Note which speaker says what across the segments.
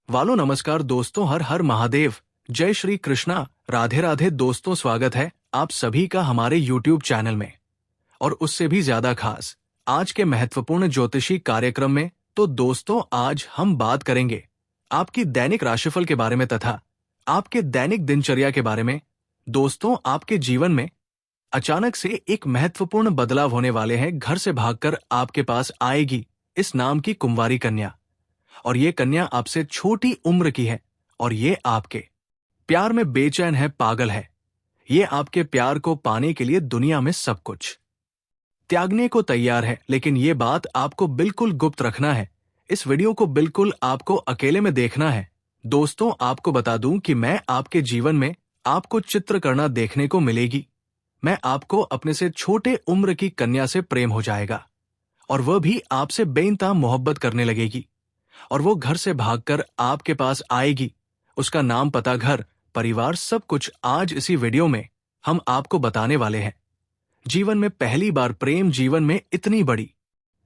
Speaker 1: वालो नमस्कार दोस्तों, हर हर महादेव, जय श्री कृष्णा, राधे राधे दोस्तों। स्वागत है आप सभी का हमारे YouTube चैनल में, और उससे भी ज्यादा खास आज के महत्वपूर्ण ज्योतिषी कार्यक्रम में। तो दोस्तों, आज हम बात करेंगे आपकी दैनिक राशिफल के बारे में तथा आपके दैनिक दिनचर्या के बारे में। दोस्तों, आपके जीवन में अचानक से एक महत्वपूर्ण बदलाव होने वाले हैं। घर से भागकर आपके पास आएगी इस नाम की कुंवारी कन्या, और ये कन्या आपसे छोटी उम्र की है, और ये आपके प्यार में बेचैन है, पागल है। ये आपके प्यार को पाने के लिए दुनिया में सब कुछ त्यागने को तैयार है, लेकिन ये बात आपको बिल्कुल गुप्त रखना है। इस वीडियो को बिल्कुल आपको अकेले में देखना है। दोस्तों, आपको बता दूं कि मैं आपके जीवन में आपको चित्र करना देखने को मिलेगी। मैं आपको अपने से छोटे उम्र की कन्या से प्रेम हो जाएगा, और वह भी आपसे बेइंतहा मोहब्बत करने लगेगी, और वो घर से भागकर आपके पास आएगी। उसका नाम, पता, घर, परिवार, सब कुछ आज इसी वीडियो में हम आपको बताने वाले हैं। जीवन में पहली बार प्रेम जीवन में इतनी बड़ी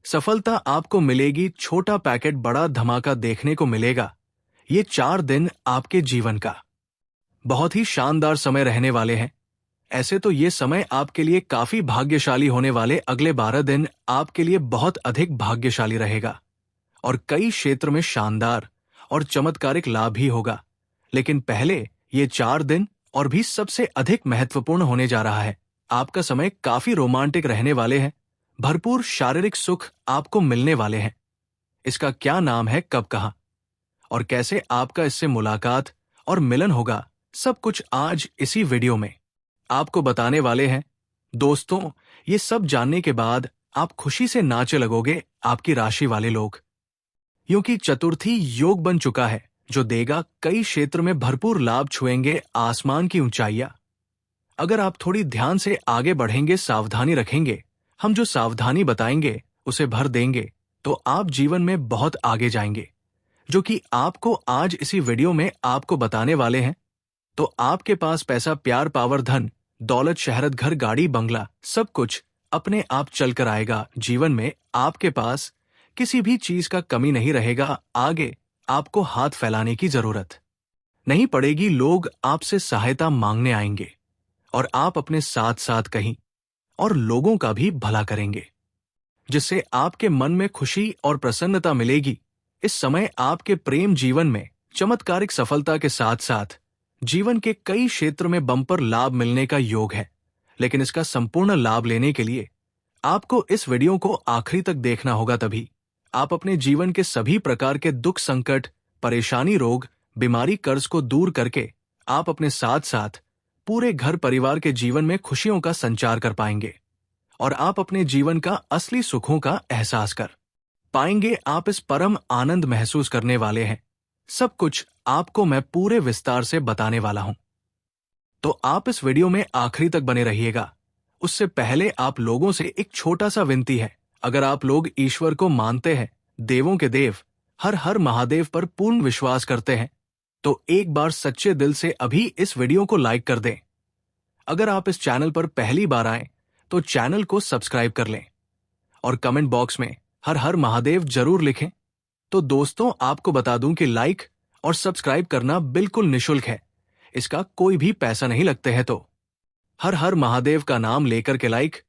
Speaker 1: सफलता आपको मिलेगी। छोटा पैकेट बड़ा धमाका देखने को मिलेगा। ये 4 दिन आपके जीवन का बहुत ही शानदार समय रहने वाले हैं। ऐसे तो ये समय आपके लिए काफी भाग्यशाली होने वाले। अगले 12 दिन आपके लिए बहुत अधिक भाग्यशाली रहेगा, और कई क्षेत्र में शानदार और चमत्कारिक लाभ ही होगा। लेकिन पहले ये 4 दिन और भी सबसे अधिक महत्वपूर्ण होने जा रहा है। आपका समय काफी रोमांटिक रहने वाले हैं। भरपूर शारीरिक सुख आपको मिलने वाले हैं। इसका क्या नाम है, कब, कहां और कैसे आपका इससे मुलाकात और मिलन होगा, सब कुछ आज इसी वीडियो में आपको बताने वाले हैं। दोस्तों, ये सब जानने के बाद आप खुशी से नाचने लगोगे। आपकी राशि वाले लोग, क्योंकि चतुर्थी योग बन चुका है, जो देगा कई क्षेत्र में भरपूर लाभ, छुएंगे आसमान की ऊंचाइयां। अगर आप थोड़ी ध्यान से आगे बढ़ेंगे, सावधानी रखेंगे, हम जो सावधानी बताएंगे उसे भर देंगे, तो आप जीवन में बहुत आगे जाएंगे, जो कि आपको आज इसी वीडियो में आपको बताने वाले हैं। तो आपके पास पैसा, प्यार, पावर, धन, दौलत, शहरत, घर, गाड़ी, बंगला, सब कुछ अपने आप चलकर आएगा। जीवन में आपके पास किसी भी चीज का कमी नहीं रहेगा। आगे आपको हाथ फैलाने की जरूरत नहीं पड़ेगी। लोग आपसे सहायता मांगने आएंगे, और आप अपने साथ साथ कहीं और लोगों का भी भला करेंगे, जिससे आपके मन में खुशी और प्रसन्नता मिलेगी। इस समय आपके प्रेम जीवन में चमत्कारिक सफलता के साथ साथ जीवन के कई क्षेत्र में बम्पर लाभ मिलने का योग है। लेकिन इसका संपूर्ण लाभ लेने के लिए आपको इस वीडियो को आखिरी तक देखना होगा। तभी आप अपने जीवन के सभी प्रकार के दुख, संकट, परेशानी, रोग, बीमारी, कर्ज को दूर करके आप अपने साथ साथ पूरे घर परिवार के जीवन में खुशियों का संचार कर पाएंगे, और आप अपने जीवन का असली सुखों का एहसास कर पाएंगे। आप इस परम आनंद महसूस करने वाले हैं। सब कुछ आपको मैं पूरे विस्तार से बताने वाला हूं, तो आप इस वीडियो में आखिरी तक बने रहिएगा। उससे पहले आप लोगों से एक छोटा सा विनती है। अगर आप लोग ईश्वर को मानते हैं, देवों के देव हर हर महादेव पर पूर्ण विश्वास करते हैं, तो एक बार सच्चे दिल से अभी इस वीडियो को लाइक कर दें। अगर आप इस चैनल पर पहली बार आए तो चैनल को सब्सक्राइब कर लें, और कमेंट बॉक्स में हर हर महादेव जरूर लिखें। तो दोस्तों, आपको बता दूं कि लाइक और सब्सक्राइब करना बिल्कुल निःशुल्क है। इसका कोई भी पैसा नहीं लगते हैं। तो हर हर महादेव का नाम लेकर के लाइक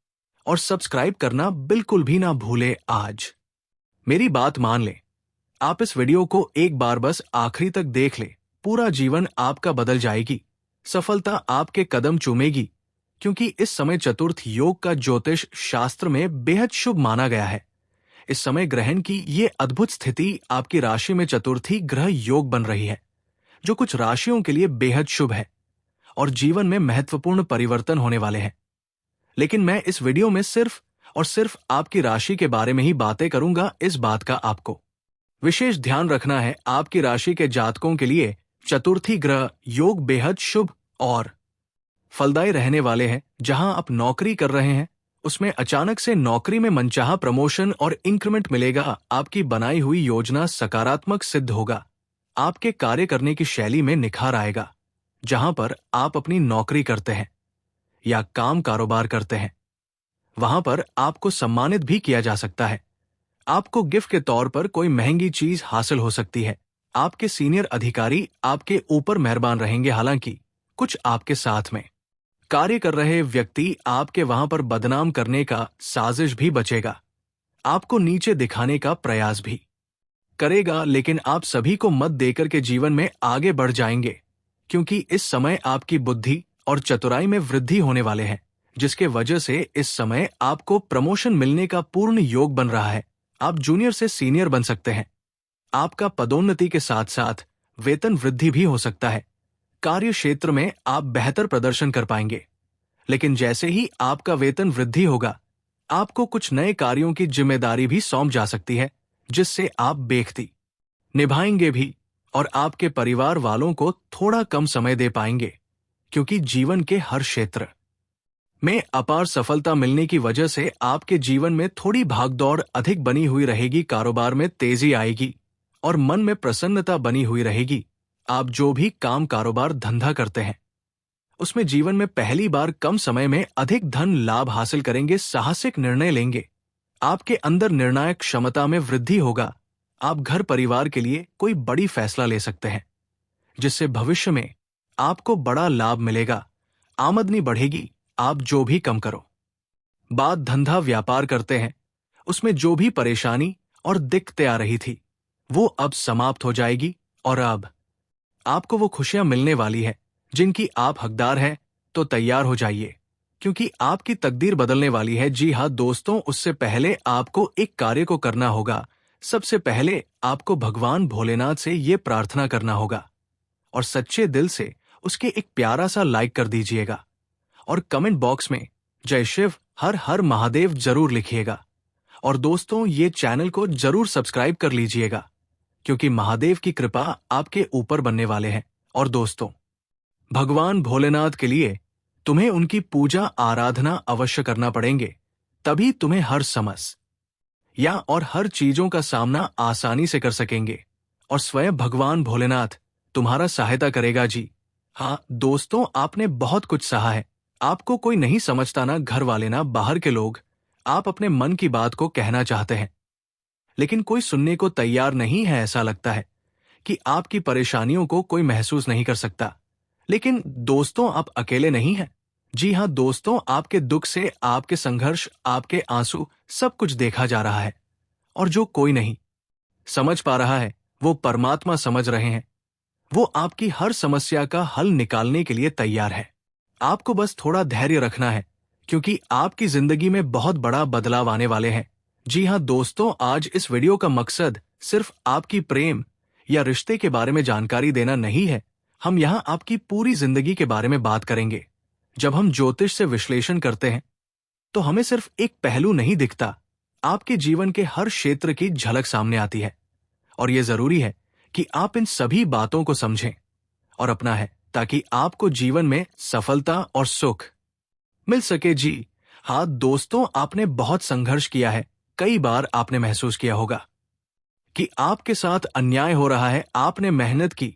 Speaker 1: और सब्सक्राइब करना बिल्कुल भी ना भूले। आज मेरी बात मान ले, आप इस वीडियो को एक बार बस आखिरी तक देख ले, पूरा जीवन आपका बदल जाएगी। सफलता आपके कदम चूमेगी, क्योंकि इस समय चतुर्थ योग का ज्योतिष शास्त्र में बेहद शुभ माना गया है। इस समय ग्रहण की ये अद्भुत स्थिति आपकी राशि में चतुर्थी ग्रह योग बन रही है, जो कुछ राशियों के लिए बेहद शुभ है, और जीवन में महत्वपूर्ण परिवर्तन होने वाले हैं। लेकिन मैं इस वीडियो में सिर्फ और सिर्फ आपकी राशि के बारे में ही बातें करूंगा। इस बात का आपको विशेष ध्यान रखना है। आपकी राशि के जातकों के लिए चतुर्थी ग्रह योग बेहद शुभ और फलदायी रहने वाले हैं। जहां आप नौकरी कर रहे हैं, उसमें अचानक से नौकरी में मनचाहा प्रमोशन और इंक्रीमेंट मिलेगा। आपकी बनाई हुई योजना सकारात्मक सिद्ध होगा। आपके कार्य करने की शैली में निखार आएगा। जहां पर आप अपनी नौकरी करते हैं या काम कारोबार करते हैं, वहां पर आपको सम्मानित भी किया जा सकता है। आपको गिफ्ट के तौर पर कोई महंगी चीज हासिल हो सकती है। आपके सीनियर अधिकारी आपके ऊपर मेहरबान रहेंगे, हालांकि कुछ आपके साथ में कार्य कर रहे व्यक्ति आपके वहां पर बदनाम करने का साजिश भी बचेगा, आपको नीचे दिखाने का प्रयास भी करेगा, लेकिन आप सभी को मत देकर के जीवन में आगे बढ़ जाएंगे, क्योंकि इस समय आपकी बुद्धि और चतुराई में वृद्धि होने वाले हैं, जिसके वजह से इस समय आपको प्रमोशन मिलने का पूर्ण योग बन रहा है। आप जूनियर से सीनियर बन सकते हैं। आपका पदोन्नति के साथ साथ वेतन वृद्धि भी हो सकता है। कार्य क्षेत्र में आप बेहतर प्रदर्शन कर पाएंगे, लेकिन जैसे ही आपका वेतन वृद्धि होगा, आपको कुछ नए कार्यों की जिम्मेदारी भी सौंप जा सकती है, जिससे आप बेख्ती निभाएंगे भी और आपके परिवार वालों को थोड़ा कम समय दे पाएंगे, क्योंकि जीवन के हर क्षेत्र में अपार सफलता मिलने की वजह से आपके जीवन में थोड़ी भागदौड़ अधिक बनी हुई रहेगी। कारोबार में तेजी आएगी और मन में प्रसन्नता बनी हुई रहेगी। आप जो भी काम, कारोबार, धंधा करते हैं, उसमें जीवन में पहली बार कम समय में अधिक धन लाभ हासिल करेंगे। साहसिक निर्णय लेंगे। आपके अंदर निर्णायक क्षमता में वृद्धि होगा। आप घर परिवार के लिए कोई बड़ी फैसला ले सकते हैं, जिससे भविष्य में आपको बड़ा लाभ मिलेगा। आमदनी बढ़ेगी। आप जो भी कम करो, बात धंधा व्यापार करते हैं, उसमें जो भी परेशानी और दिक्कतें आ रही थी, वो अब समाप्त हो जाएगी और अब आपको वो खुशियां मिलने वाली है जिनकी आप हकदार हैं। तो तैयार हो जाइए, क्योंकि आपकी तकदीर बदलने वाली है। जी हाँ दोस्तों, उससे पहले आपको एक कार्य को करना होगा। सबसे पहले आपको भगवान भोलेनाथ से ये प्रार्थना करना होगा और सच्चे दिल से उसके एक प्यारा सा लाइक कर दीजिएगा और कमेंट बॉक्स में जय शिव, हर हर महादेव जरूर लिखिएगा। और दोस्तों, ये चैनल को जरूर सब्सक्राइब कर लीजिएगा, क्योंकि महादेव की कृपा आपके ऊपर बनने वाले हैं। और दोस्तों, भगवान भोलेनाथ के लिए तुम्हें उनकी पूजा आराधना अवश्य करना पड़ेंगे, तभी तुम्हें हर समस्या और हर चीजों का सामना आसानी से कर सकेंगे और स्वयं भगवान भोलेनाथ तुम्हारा सहायता करेगा। जी हाँ दोस्तों, आपने बहुत कुछ सहा है। आपको कोई नहीं समझता, ना घर वाले ना बाहर के लोग। आप अपने मन की बात को कहना चाहते हैं, लेकिन कोई सुनने को तैयार नहीं है। ऐसा लगता है कि आपकी परेशानियों को कोई महसूस नहीं कर सकता। लेकिन दोस्तों, आप अकेले नहीं हैं। जी हाँ दोस्तों, आपके दुख से, आपके संघर्ष, आपके आंसू, सब कुछ देखा जा रहा है। और जो कोई नहीं समझ पा रहा है, वो परमात्मा समझ रहे हैं। वो आपकी हर समस्या का हल निकालने के लिए तैयार है। आपको बस थोड़ा धैर्य रखना है, क्योंकि आपकी जिंदगी में बहुत बड़ा बदलाव आने वाले हैं। जी हाँ दोस्तों, आज इस वीडियो का मकसद सिर्फ आपकी प्रेम या रिश्ते के बारे में जानकारी देना नहीं है। हम यहाँ आपकी पूरी जिंदगी के बारे में बात करेंगे। जब हम ज्योतिष से विश्लेषण करते हैं, तो हमें सिर्फ एक पहलू नहीं दिखता, आपके जीवन के हर क्षेत्र की झलक सामने आती है। और ये जरूरी है कि आप इन सभी बातों को समझें और अपना है, ताकि आपको जीवन में सफलता और सुख मिल सके। जी हाँ दोस्तों, आपने बहुत संघर्ष किया है। कई बार आपने महसूस किया होगा कि आपके साथ अन्याय हो रहा है। आपने मेहनत की,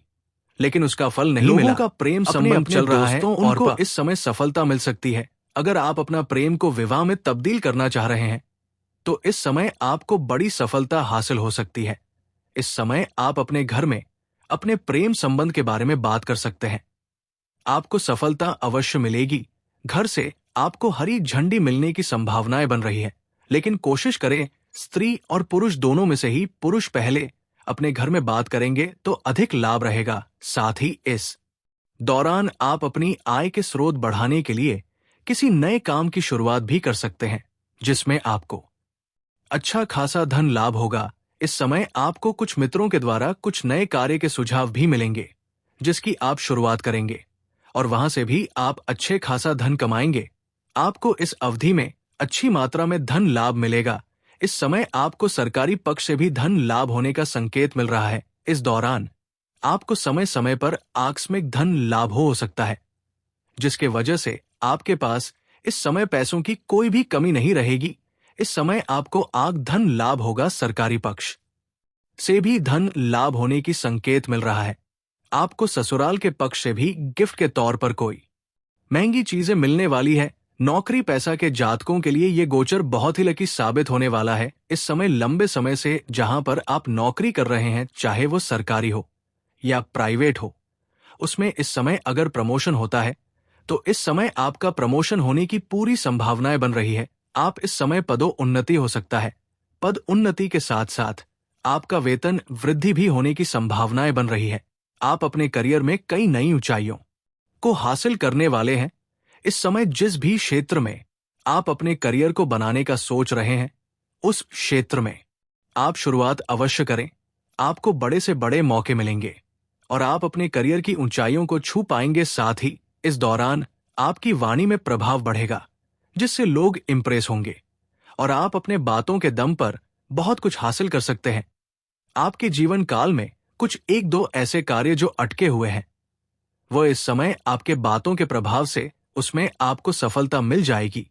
Speaker 1: लेकिन उसका फल नहीं मिला। लोगों का प्रेम संबंध चल रहा है, उनको इस समय सफलता मिल सकती है। अगर आप अपना प्रेम को विवाह में तब्दील करना चाह रहे हैं, तो इस समय आपको बड़ी सफलता हासिल हो सकती है। इस समय आप अपने घर में अपने प्रेम संबंध के बारे में बात कर सकते हैं। आपको सफलता अवश्य मिलेगी। घर से आपको हरी झंडी मिलने की संभावनाएं बन रही है, लेकिन कोशिश करें स्त्री और पुरुष दोनों में से ही पुरुष पहले अपने घर में बात करेंगे तो अधिक लाभ रहेगा। साथ ही इस दौरान आप अपनी आय के स्रोत बढ़ाने के लिए किसी नए काम की शुरुआत भी कर सकते हैं, जिसमें आपको अच्छा खासा धन लाभ होगा। इस समय आपको कुछ मित्रों के द्वारा कुछ नए कार्य के सुझाव भी मिलेंगे, जिसकी आप शुरुआत करेंगे और वहां से भी आप अच्छे खासा धन कमाएंगे। आपको इस अवधि में अच्छी मात्रा में धन लाभ मिलेगा। इस समय आपको सरकारी पक्ष से भी धन लाभ होने का संकेत मिल रहा है। इस दौरान आपको समय समय पर आकस्मिक धन लाभ हो सकता है, जिसके वजह से आपके पास इस समय पैसों की कोई भी कमी नहीं रहेगी। इस समय आपको धन लाभ होगा। सरकारी पक्ष से भी धन लाभ होने की संकेत मिल रहा है। आपको ससुराल के पक्ष से भी गिफ्ट के तौर पर कोई महंगी चीजें मिलने वाली है, नौकरी पैसा के जातकों के लिए ये गोचर बहुत ही लकी साबित होने वाला है। इस समय लंबे समय से जहां पर आप नौकरी कर रहे हैं, चाहे वो सरकारी हो या प्राइवेट हो, उसमें इस समय अगर प्रमोशन होता है तो इस समय आपका प्रमोशन होने की पूरी संभावनाएं बन रही है। आप इस समय पदोन्नति हो सकता है। पद उन्नति के साथ साथ आपका वेतन वृद्धि भी होने की संभावनाएं बन रही है। आप अपने करियर में कई नई ऊंचाइयों को हासिल करने वाले हैं। इस समय जिस भी क्षेत्र में आप अपने करियर को बनाने का सोच रहे हैं, उस क्षेत्र में आप शुरुआत अवश्य करें। आपको बड़े से बड़े मौके मिलेंगे और आप अपने करियर की ऊंचाइयों को छू पाएंगे। साथ ही इस दौरान आपकी वाणी में प्रभाव बढ़ेगा, जिससे लोग इंप्रेस होंगे और आप अपने बातों के दम पर बहुत कुछ हासिल कर सकते हैं। आपके जीवन काल में कुछ एक दो ऐसे कार्य जो अटके हुए हैं, वो इस समय आपके बातों के प्रभाव से उसमें आपको सफलता मिल जाएगी।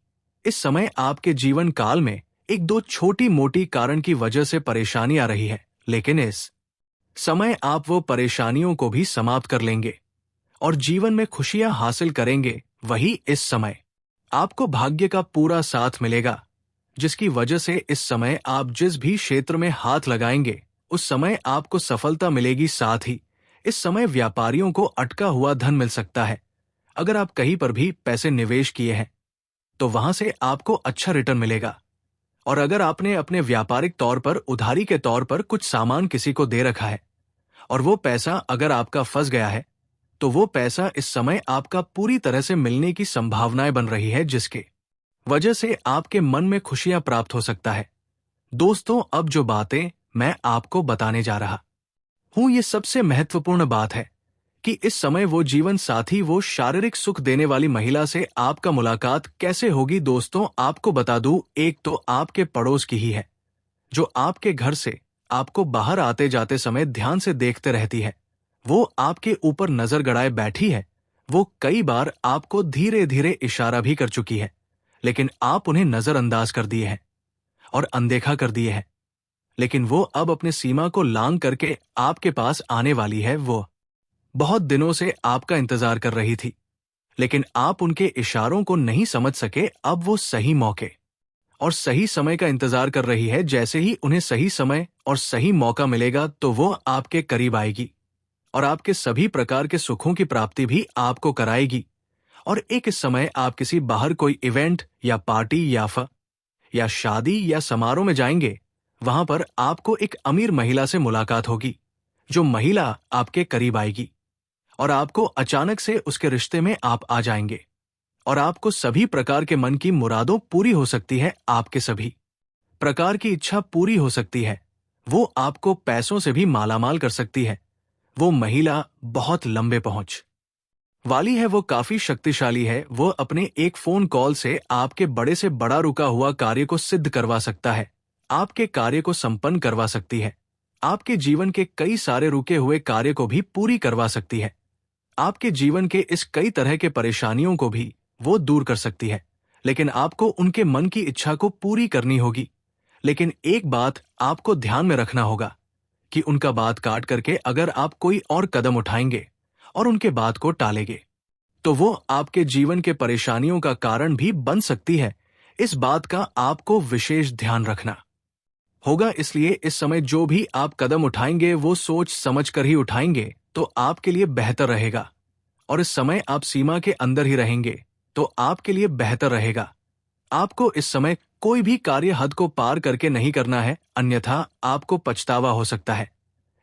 Speaker 1: इस समय आपके जीवन काल में एक दो छोटी मोटी कारण की वजह से परेशानी आ रही है, लेकिन इस समय आप वो परेशानियों को भी समाप्त कर लेंगे और जीवन में खुशियां हासिल करेंगे। वही इस समय आपको भाग्य का पूरा साथ मिलेगा, जिसकी वजह से इस समय आप जिस भी क्षेत्र में हाथ लगाएंगे, उस समय आपको सफलता मिलेगी। साथ ही इस समय व्यापारियों को अटका हुआ धन मिल सकता है। अगर आप कहीं पर भी पैसे निवेश किए हैं तो वहां से आपको अच्छा रिटर्न मिलेगा। और अगर आपने अपने व्यापारिक तौर पर उधारी के तौर पर कुछ सामान किसी को दे रखा है और वो पैसा अगर आपका फंस गया है, तो वो पैसा इस समय आपका पूरी तरह से मिलने की संभावनाएं बन रही है, जिसके वजह से आपके मन में खुशियां प्राप्त हो सकता है। दोस्तों, अब जो बातें मैं आपको बताने जा रहा हूं, ये सबसे महत्वपूर्ण बात है कि इस समय वो जीवन साथी, वो शारीरिक सुख देने वाली महिला से आपका मुलाकात कैसे होगी। दोस्तों, आपको बता दूं, एक तो आपके पड़ोस की ही है, जो आपके घर से आपको बाहर आते जाते समय ध्यान से देखते रहती है। वो आपके ऊपर नजर गड़ाए बैठी है। वो कई बार आपको धीरे धीरे इशारा भी कर चुकी है, लेकिन आप उन्हें नजरअंदाज कर दिए हैं और अनदेखा कर दिए हैं। लेकिन वो अब अपनी सीमा को लांघ करके आपके पास आने वाली है। वो बहुत दिनों से आपका इंतजार कर रही थी, लेकिन आप उनके इशारों को नहीं समझ सके। अब वो सही मौके और सही समय का इंतजार कर रही है। जैसे ही उन्हें सही समय और सही मौका मिलेगा, तो वो आपके करीब आएगी और आपके सभी प्रकार के सुखों की प्राप्ति भी आपको कराएगी। और एक इस समय आप किसी बाहर कोई इवेंट या पार्टी या शादी या समारोह में जाएंगे। वहां पर आपको एक अमीर महिला से मुलाकात होगी, जो महिला आपके करीब आएगी और आपको अचानक से उसके रिश्ते में आप आ जाएंगे और आपको सभी प्रकार के मन की मुरादों पूरी हो सकती है। आपके सभी प्रकार की इच्छा पूरी हो सकती है। वो आपको पैसों से भी मालामाल कर सकती है। वो महिला बहुत लंबे पहुंच वाली है। वो काफी शक्तिशाली है। वो अपने एक फोन कॉल से आपके बड़े से बड़ा रुका हुआ कार्य को सिद्ध करवा सकता है, आपके कार्य को संपन्न करवा सकती है। आपके जीवन के कई सारे रुके हुए कार्य को भी पूरी करवा सकती है। आपके जीवन के इस कई तरह के परेशानियों को भी वो दूर कर सकती है, लेकिन आपको उनके मन की इच्छा को पूरी करनी होगी। लेकिन एक बात आपको ध्यान में रखना होगा कि उनका बात काट करके अगर आप कोई और कदम उठाएंगे और उनके बात को टालेंगे, तो वो आपके जीवन के परेशानियों का कारण भी बन सकती है। इस बात का आपको विशेष ध्यान रखना होगा। इसलिए इस समय जो भी आप कदम उठाएंगे, वो सोच समझ कर ही उठाएंगे, तो आपके लिए बेहतर रहेगा। और इस समय आप सीमा के अंदर ही रहेंगे, तो आपके लिए बेहतर रहेगा। आपको इस समय कोई भी कार्य हद को पार करके नहीं करना है, अन्यथा आपको पछतावा हो सकता है।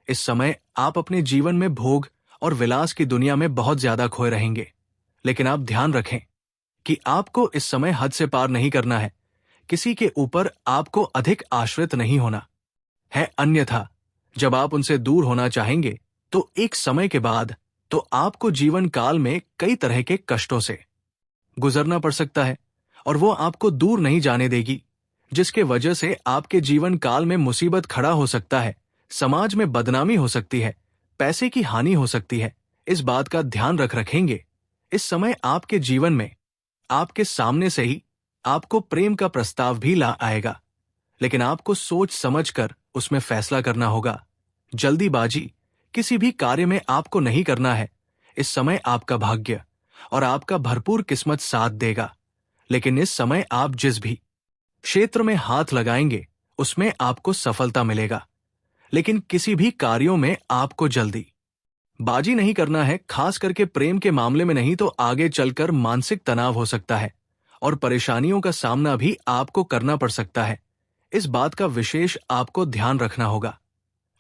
Speaker 1: इस समय आप अपने जीवन में भोग और विलास की दुनिया में बहुत ज्यादा खोए रहेंगे, लेकिन आप ध्यान रखें कि आपको इस समय हद से पार नहीं करना है। किसी के ऊपर आपको अधिक आश्रित नहीं होना है, अन्यथा जब आप उनसे दूर होना चाहेंगे, तो एक समय के बाद तो आपको जीवन काल में कई तरह के कष्टों से गुजरना पड़ सकता है और वो आपको दूर नहीं जाने देगी, जिसके वजह से आपके जीवन काल में मुसीबत खड़ा हो सकता है, समाज में बदनामी हो सकती है, पैसे की हानि हो सकती है। इस बात का ध्यान रखेंगे। इस समय आपके जीवन में आपके सामने से ही आपको प्रेम का प्रस्ताव भी ला आएगा, लेकिन आपको सोच समझकर उसमें फैसला करना होगा। जल्दीबाजी किसी भी कार्य में आपको नहीं करना है। इस समय आपका भाग्य और आपका भरपूर किस्मत साथ देगा, लेकिन इस समय आप जिस भी क्षेत्र में हाथ लगाएंगे उसमें आपको सफलता मिलेगा। लेकिन किसी भी कार्यों में आपको जल्दी बाजी नहीं करना है, खास करके प्रेम के मामले में, नहीं तो आगे चलकर मानसिक तनाव हो सकता है और परेशानियों का सामना भी आपको करना पड़ सकता है। इस बात का विशेष आपको ध्यान रखना होगा।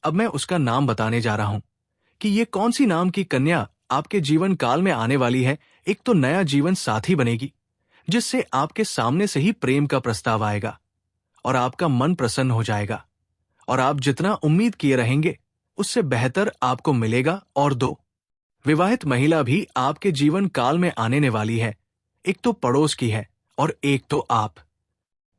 Speaker 1: अब मैं उसका नाम बताने जा रहा हूं कि ये कौन सी नाम की कन्या आपके जीवन काल में आने वाली है। एक तो नया जीवन साथी बनेगी जिससे आपके सामने से ही प्रेम का प्रस्ताव आएगा और आपका मन प्रसन्न हो जाएगा और आप जितना उम्मीद किए रहेंगे उससे बेहतर आपको मिलेगा। और दो विवाहित महिला भी आपके जीवन काल में आने वाली है। एक तो पड़ोस की है और एक तो आप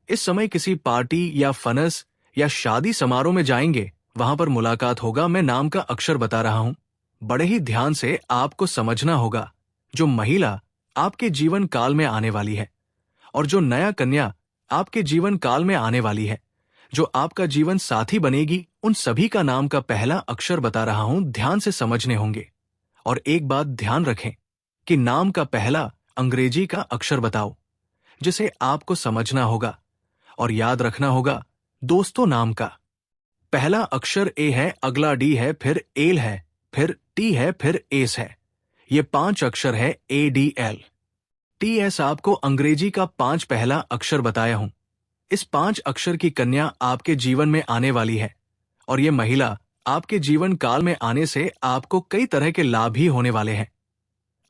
Speaker 1: इस समय किसी पार्टी या फनस या शादी समारोह में जाएंगे, वहां पर मुलाकात होगा। मैं नाम का अक्षर बता रहा हूं, बड़े ही ध्यान से आपको समझना होगा। जो महिला आपके जीवन काल में आने वाली है और जो नया कन्या आपके जीवन काल में आने वाली है, जो आपका जीवन साथी बनेगी, उन सभी का नाम का पहला अक्षर बता रहा हूं, ध्यान से समझने होंगे। और एक बात ध्यान रखें कि नाम का पहला अंग्रेजी का अक्षर बताओ जिसे आपको समझना होगा और याद रखना होगा। दोस्तों, नाम का पहला अक्षर ए है, अगला डी है, फिर एल है, फिर टी है, फिर एस है। ये 5 अक्षर है ADL TS। आपको अंग्रेजी का 5 पहला अक्षर बताया हूं। इस 5 अक्षर की कन्या आपके जीवन में आने वाली है और ये महिला आपके जीवन काल में आने से आपको कई तरह के लाभ ही होने वाले हैं।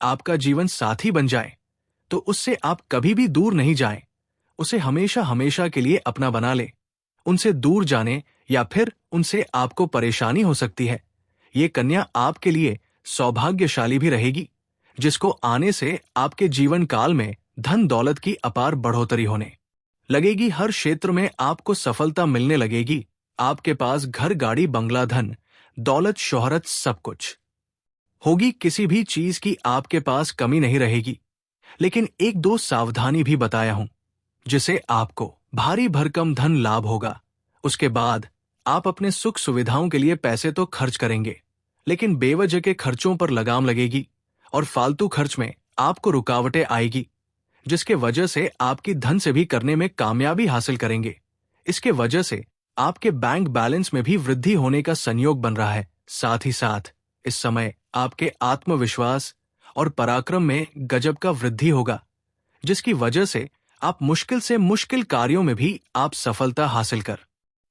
Speaker 1: आपका जीवन साथी बन जाए तो उससे आप कभी भी दूर नहीं जाएं, उसे हमेशा हमेशा के लिए अपना बना ले। उनसे दूर जाने या फिर उनसे आपको परेशानी हो सकती है। ये कन्या आपके लिए सौभाग्यशाली भी रहेगी जिसको आने से आपके जीवन काल में धन दौलत की अपार बढ़ोतरी होने लगेगी। हर क्षेत्र में आपको सफलता मिलने लगेगी। आपके पास घर, गाड़ी, बंगला, धन दौलत, शोहरत सब कुछ होगी। किसी भी चीज की आपके पास कमी नहीं रहेगी। लेकिन एक दो सावधानी भी बताया हूं जिसे आपको भारी भरकम धन लाभ होगा। उसके बाद आप अपने सुख सुविधाओं के लिए पैसे तो खर्च करेंगे, लेकिन बेवजह के खर्चों पर लगाम लगेगी और फालतू खर्च में आपको रुकावटें आएगी, जिसके वजह से आपकी धन से भी करने में कामयाबी हासिल करेंगे। इसके वजह से आपके बैंक बैलेंस में भी वृद्धि होने का संयोग बन रहा है। साथ ही साथ इस समय आपके आत्मविश्वास और पराक्रम में गजब का वृद्धि होगा, जिसकी वजह से आप मुश्किल से मुश्किल कार्यों में भी आप सफलता हासिल कर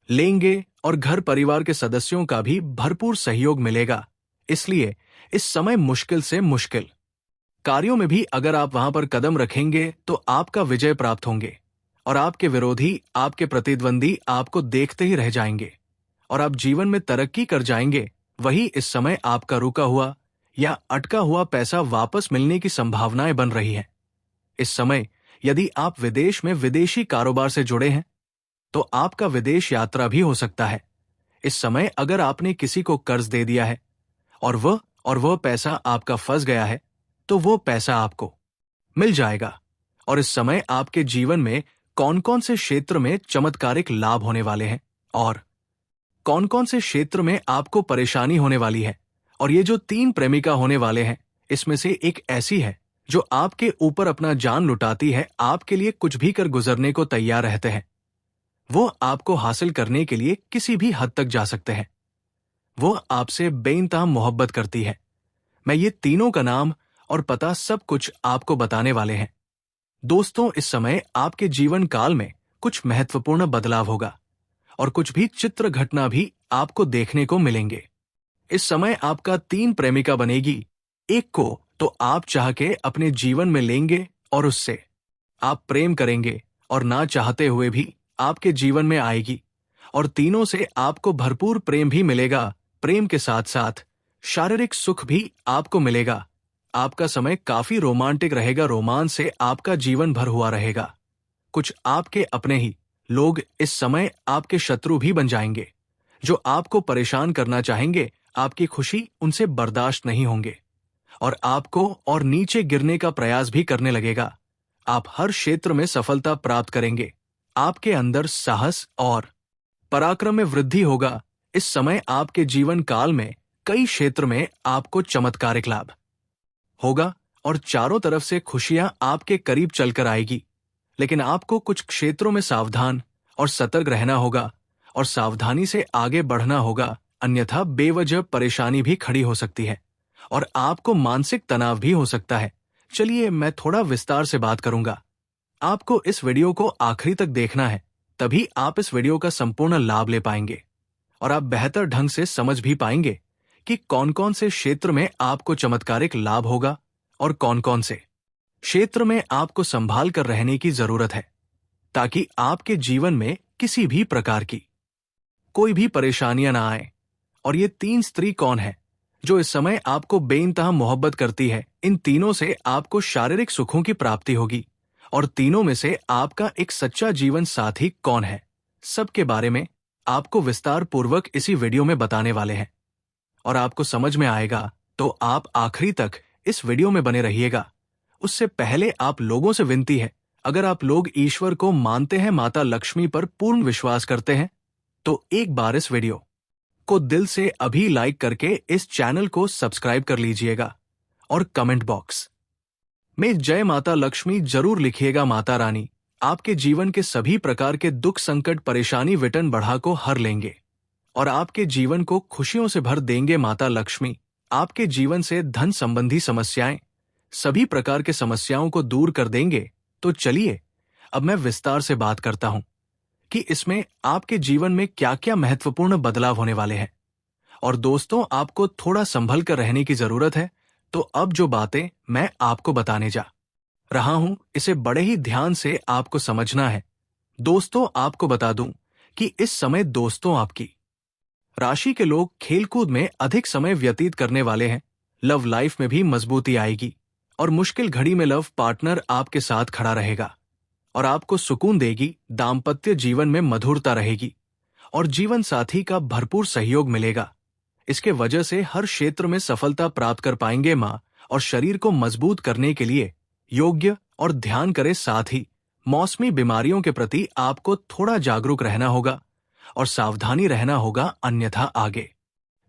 Speaker 1: लेंगे और घर परिवार के सदस्यों का भी भरपूर सहयोग मिलेगा। इसलिए इस समय मुश्किल से मुश्किल कार्यों में भी अगर आप वहां पर कदम रखेंगे तो आपका विजय प्राप्त होंगे और आपके विरोधी, आपके प्रतिद्वंदी आपको देखते ही रह जाएंगे और आप जीवन में तरक्की कर जाएंगे। वही इस समय आपका रुका हुआ या अटका हुआ पैसा वापस मिलने की संभावनाएं बन रही हैं। इस समय यदि आप विदेश में विदेशी कारोबार से जुड़े हैं तो आपका विदेश यात्रा भी हो सकता है। इस समय अगर आपने किसी को कर्ज दे दिया है और वह पैसा आपका फंस गया है तो वो पैसा आपको मिल जाएगा। और इस समय आपके जीवन में कौन कौन से क्षेत्र में चमत्कारिक लाभ होने वाले हैं और कौन कौन से क्षेत्र में आपको परेशानी होने वाली है। और ये जो 3 प्रेमिका होने वाले हैं, इसमें से एक ऐसी है जो आपके ऊपर अपना जान लुटाती है, आपके लिए कुछ भी कर गुजरने को तैयार रहते हैं। वो आपको हासिल करने के लिए किसी भी हद तक जा सकते हैं। वो आपसे बेइंतहा मोहब्बत करती है। मैं ये तीनों का नाम और पता सब कुछ आपको बताने वाले हैं। दोस्तों, इस समय आपके जीवन काल में कुछ महत्वपूर्ण बदलाव होगा और कुछ भी चित्र घटना भी आपको देखने को मिलेंगे। इस समय आपका 3 प्रेमिका बनेगी। एक को तो आप चाह के अपने जीवन में लेंगे और उससे आप प्रेम करेंगे और ना चाहते हुए भी आपके जीवन में आएगी और तीनों से आपको भरपूर प्रेम भी मिलेगा। प्रेम के साथ साथ शारीरिक सुख भी आपको मिलेगा। आपका समय काफी रोमांटिक रहेगा। रोमांच से आपका जीवन भर हुआ रहेगा। कुछ आपके अपने ही लोग इस समय आपके शत्रु भी बन जाएंगे, जो आपको परेशान करना चाहेंगे। आपकी खुशी उनसे बर्दाश्त नहीं होंगे और आपको और नीचे गिरने का प्रयास भी करने लगेगा। आप हर क्षेत्र में सफलता प्राप्त करेंगे। आपके अंदर साहस और पराक्रम में वृद्धि होगा। इस समय आपके जीवन काल में कई क्षेत्र में आपको चमत्कारिक लाभ होगा और चारों तरफ से खुशियां आपके करीब चलकर आएगी। लेकिन आपको कुछ क्षेत्रों में सावधान और सतर्क रहना होगा और सावधानी से आगे बढ़ना होगा, अन्यथा बेवजह परेशानी भी खड़ी हो सकती है और आपको मानसिक तनाव भी हो सकता है। चलिए मैं थोड़ा विस्तार से बात करूंगा। आपको इस वीडियो को आखिरी तक देखना है, तभी आप इस वीडियो का संपूर्ण लाभ ले पाएंगे और आप बेहतर ढंग से समझ भी पाएंगे कि कौन कौन से क्षेत्र में आपको चमत्कारिक लाभ होगा और कौन कौन से क्षेत्र में आपको संभाल कर रहने की जरूरत है, ताकि आपके जीवन में किसी भी प्रकार की कोई भी परेशानियां ना आए। और ये 3 स्त्री कौन है जो इस समय आपको बेइंतहा मोहब्बत करती है? इन तीनों से आपको शारीरिक सुखों की प्राप्ति होगी और तीनों में से आपका एक सच्चा जीवन साथी कौन है, सबके बारे में आपको विस्तार पूर्वक इसी वीडियो में बताने वाले हैं और आपको समझ में आएगा तो आप आखिरी तक इस वीडियो में बने रहिएगा। उससे पहले आप लोगों से विनती है, अगर आप लोग ईश्वर को मानते हैं, माता लक्ष्मी पर पूर्ण विश्वास करते हैं, तो एक बार इस वीडियो को दिल से अभी लाइक करके इस चैनल को सब्सक्राइब कर लीजिएगा और कमेंट बॉक्स में जय माता लक्ष्मी जरूर लिखिएगा। माता रानी आपके जीवन के सभी प्रकार के दुख, संकट, परेशानी, विघ्न बढ़ा को हर लेंगे और आपके जीवन को खुशियों से भर देंगे। माता लक्ष्मी आपके जीवन से धन संबंधी समस्याएं, सभी प्रकार के समस्याओं को दूर कर देंगे। तो चलिए अब मैं विस्तार से बात करता हूं कि इसमें आपके जीवन में क्या क्या महत्वपूर्ण बदलाव होने वाले हैं। और दोस्तों, आपको थोड़ा संभल कर रहने की जरूरत है, तो अब जो बातें मैं आपको बताने जा रहा हूं, इसे बड़े ही ध्यान से आपको समझना है। दोस्तों, आपको बता दूं कि इस समय दोस्तों आपकी राशि के लोग खेलकूद में अधिक समय व्यतीत करने वाले हैं। लव लाइफ में भी मजबूती आएगी और मुश्किल घड़ी में लव पार्टनर आपके साथ खड़ा रहेगा और आपको सुकून देगी। दाम्पत्य जीवन में मधुरता रहेगी और जीवन साथी का भरपूर सहयोग मिलेगा। इसके वजह से हर क्षेत्र में सफलता प्राप्त कर पाएंगे। मां और शरीर को मजबूत करने के लिए योग्य और ध्यान करें। साथ ही मौसमी बीमारियों के प्रति आपको थोड़ा जागरूक रहना होगा और सावधानी रहना होगा, अन्यथा आगे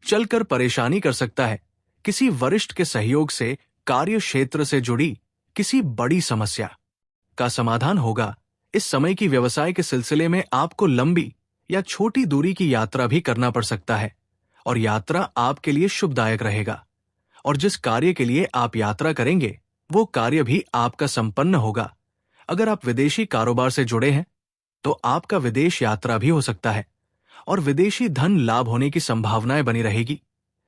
Speaker 1: चलकर परेशानी कर सकता है। किसी वरिष्ठ के सहयोग से कार्य क्षेत्र से जुड़ी किसी बड़ी समस्या का समाधान होगा। इस समय की व्यवसाय के सिलसिले में आपको लंबी या छोटी दूरी की यात्रा भी करना पड़ सकता है और यात्रा आपके लिए शुभदायक रहेगा और जिस कार्य के लिए आप यात्रा करेंगे वो कार्य भी आपका संपन्न होगा। अगर आप विदेशी कारोबार से जुड़े हैं तो आपका विदेश यात्रा भी हो सकता है और विदेशी धन लाभ होने की संभावनाएं बनी रहेगी,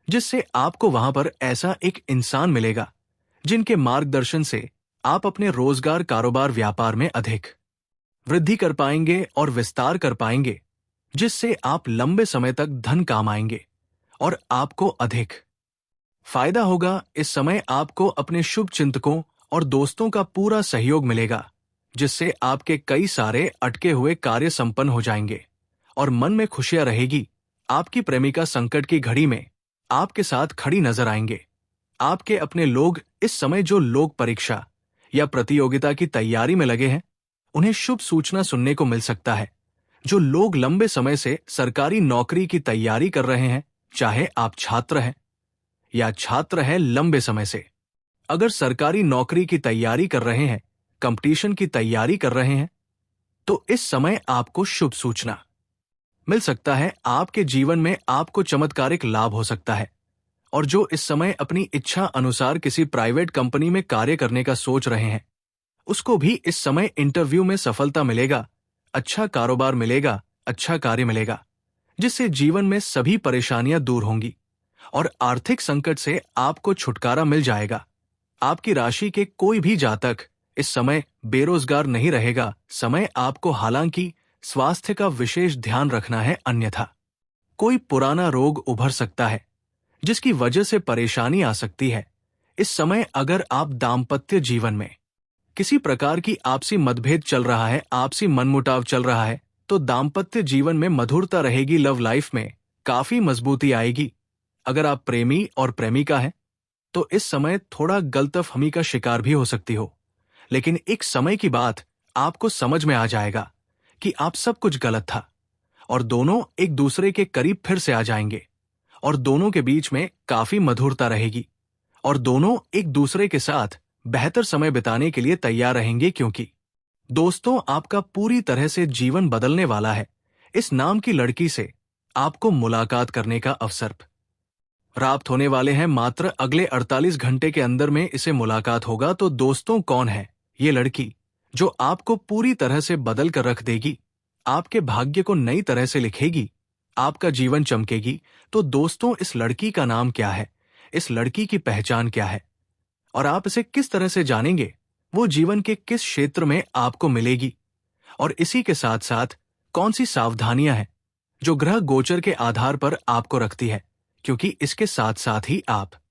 Speaker 1: जिससे आपको वहां पर ऐसा एक इंसान मिलेगा जिनके मार्गदर्शन से आप अपने रोजगार, कारोबार, व्यापार में अधिक वृद्धि कर पाएंगे और विस्तार कर पाएंगे, जिससे आप लंबे समय तक धन कमाएंगे और आपको अधिक फायदा होगा। इस समय आपको अपने शुभ चिंतकों और दोस्तों का पूरा सहयोग मिलेगा, जिससे आपके कई सारे अटके हुए कार्य संपन्न हो जाएंगे और मन में खुशियां रहेगी। आपकी प्रेमिका संकट की घड़ी में आपके साथ खड़ी नजर आएंगे। आपके अपने लोग इस समय जो लोग परीक्षा या प्रतियोगिता की तैयारी में लगे हैं, उन्हें शुभ सूचना सुनने को मिल सकता है। जो लोग लंबे समय से सरकारी नौकरी की तैयारी कर रहे हैं, चाहे आप छात्र हैं या छात्र हैं लंबे समय से, अगर सरकारी नौकरी की तैयारी कर रहे हैं, कंपटीशन की तैयारी कर रहे हैं, तो इस समय आपको शुभ सूचना मिल सकता है। आपके जीवन में आपको चमत्कारिक लाभ हो सकता है। और जो इस समय अपनी इच्छा अनुसार किसी प्राइवेट कंपनी में कार्य करने का सोच रहे हैं, उसको भी इस समय इंटरव्यू में सफलता मिलेगा, अच्छा कारोबार मिलेगा, अच्छा कार्य मिलेगा, जिससे जीवन में सभी परेशानियां दूर होंगी और आर्थिक संकट से आपको छुटकारा मिल जाएगा। आपकी राशि के कोई भी जातक इस समय बेरोजगार नहीं रहेगा। समय आपको हालांकि स्वास्थ्य का विशेष ध्यान रखना है, अन्यथा कोई पुराना रोग उभर सकता है जिसकी वजह से परेशानी आ सकती है। इस समय अगर आप दाम्पत्य जीवन में किसी प्रकार की आपसी मतभेद चल रहा है, आपसी मनमुटाव चल रहा है, तो दाम्पत्य जीवन में मधुरता रहेगी। लव लाइफ में काफी मजबूती आएगी। अगर आप प्रेमी और प्रेमिका हैं तो इस समय थोड़ा गलतफहमी का शिकार भी हो सकती हो, लेकिन एक समय की बात आपको समझ में आ जाएगा कि आप सब कुछ गलत था और दोनों एक दूसरे के करीब फिर से आ जाएंगे और दोनों के बीच में काफी मधुरता रहेगी और दोनों एक दूसरे के साथ बेहतर समय बिताने के लिए तैयार रहेंगे, क्योंकि दोस्तों, आपका पूरी तरह से जीवन बदलने वाला है। इस नाम की लड़की से आपको मुलाकात करने का अवसर प्राप्त होने वाले हैं। मात्र अगले 48 घंटे के अंदर में इसे मुलाकात होगा। तो दोस्तों, कौन है ये लड़की जो आपको पूरी तरह से बदल कर रख देगी, आपके भाग्य को नई तरह से लिखेगी, आपका जीवन चमकेगी? तो दोस्तों, इस लड़की का नाम क्या है, इस लड़की की पहचान क्या है, और आप इसे किस तरह से जानेंगे? वो जीवन के किस क्षेत्र में आपको मिलेगी, और इसी के साथ साथ कौन सी सावधानियां हैं जो ग्रह गोचर के आधार पर आपको रखती है, क्योंकि इसके साथ साथ ही आप